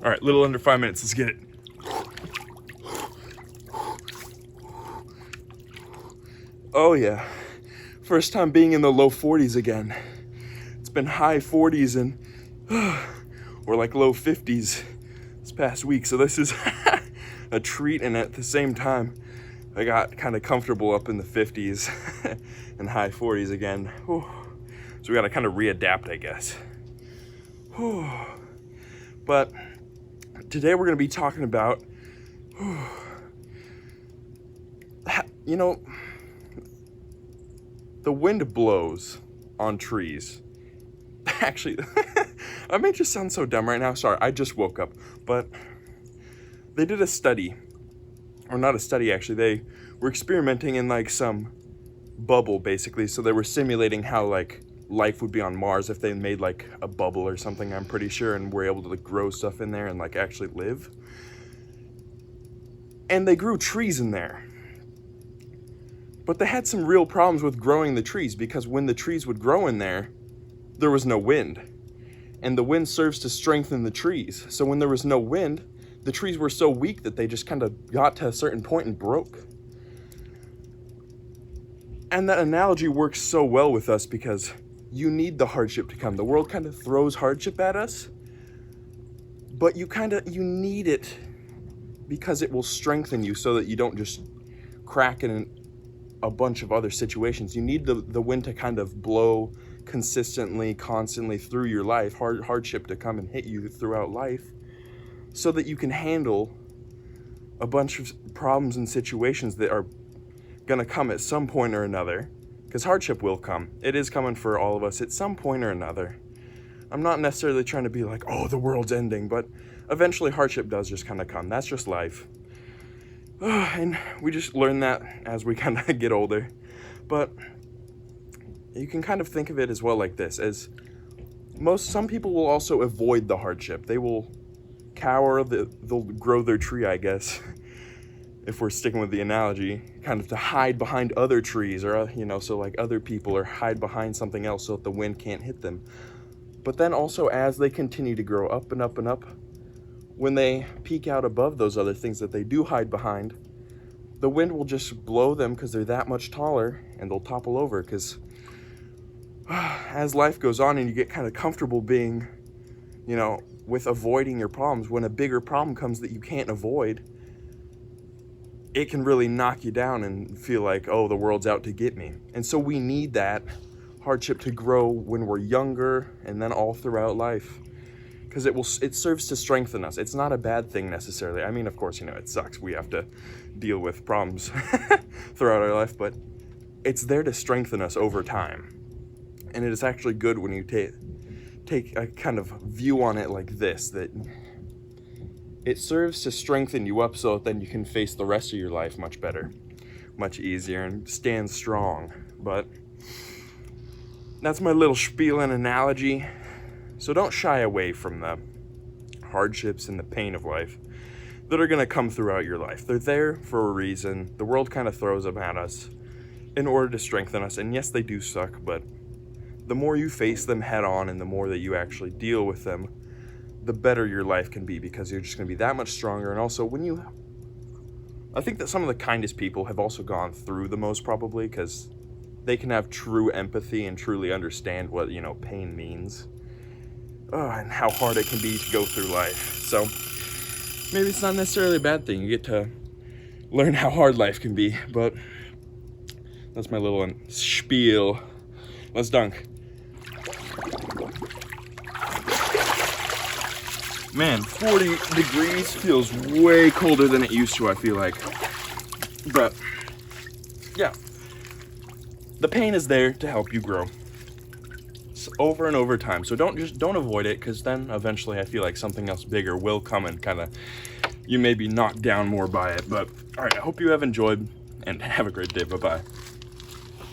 All right, little under 5 minutes. Let's get it. Oh yeah, first time being in the low 40s again. It's been high 40s and or like low 50s this past week. So this is a treat, and at the same time, I got kind of comfortable up in the 50s and high 40s again. Whew. So we got to kind of readapt, I guess. Whew. But today we're going to be talking about, you know, the wind blows on trees. Actually, I may just sound so dumb right now. Sorry, I just woke up. But they did a study, or not a study actually. They were experimenting in like some bubble basically. So they were simulating how like life would be on Mars if they made like a bubble or something, I'm pretty sure, and were able to like grow stuff in there and like actually live. And they grew trees in there. But they had some real problems with growing the trees, because when the trees would grow in there, there was no wind. And the wind serves to strengthen the trees. So when there was no wind, the trees were so weak that they just kind of got to a certain point and broke. And that analogy works so well with us, because you need the hardship to come. The world kind of throws hardship at us, but you need it because it will strengthen you so that you don't just crack in a bunch of other situations. You need the wind to kind of blow consistently, constantly through your life, hardship to come and hit you throughout life, so that you can handle a bunch of problems and situations that are gonna come at some point or another, because hardship will come. It is coming for all of us at some point or another. I'm not necessarily trying to be like, oh, the world's ending, but eventually hardship does just kind of come. That's just life. And we just learn that as we kind of get older. But you can kind of think of it as well like this, as some people will also avoid the hardship. They will cower, they'll grow their tree, I guess, if we're sticking with the analogy, kind of to hide behind other trees, or, you know, so like other people, or hide behind something else so that the wind can't hit them. But then also, as they continue to grow up and up and up, when they peak out above those other things that they do hide behind, the wind will just blow them because they're that much taller, and they'll topple over. Because as life goes on and you get kind of comfortable being, you know, with avoiding your problems, when a bigger problem comes that you can't avoid, it can really knock you down and feel like, oh, the world's out to get me. And so we need that hardship to grow when we're younger, and then all throughout life, because it serves to strengthen us. It's not a bad thing necessarily. I mean, of course, you know, it sucks. We have to deal with problems throughout our life, but it's there to strengthen us over time. And it is actually good when you take a kind of view on it like this, that it serves to strengthen you up so that then you can face the rest of your life much better, much easier, and stand strong. But that's my little spiel and analogy. So don't shy away from the hardships and the pain of life that are going to come throughout your life. They're there for a reason. The world kind of throws them at us in order to strengthen us. And yes, they do suck, but the more you face them head on and the more that you actually deal with them, the better your life can be, because you're just going to be that much stronger. And also, I think that some of the kindest people have also gone through the most, probably, because they can have true empathy and truly understand what, you know, pain means. And how hard it can be to go through life. So maybe it's not necessarily a bad thing. You get to learn how hard life can be. But that's my little spiel. Let's dunk. Man, 40 degrees feels way colder than it used to, I feel like. But yeah, the pain is there to help you grow. Over and over time. So don't avoid it, because then eventually I feel like something else bigger will come and kind of, you may be knocked down more by it. But all right, I hope you have enjoyed, and have a great day. Bye-bye.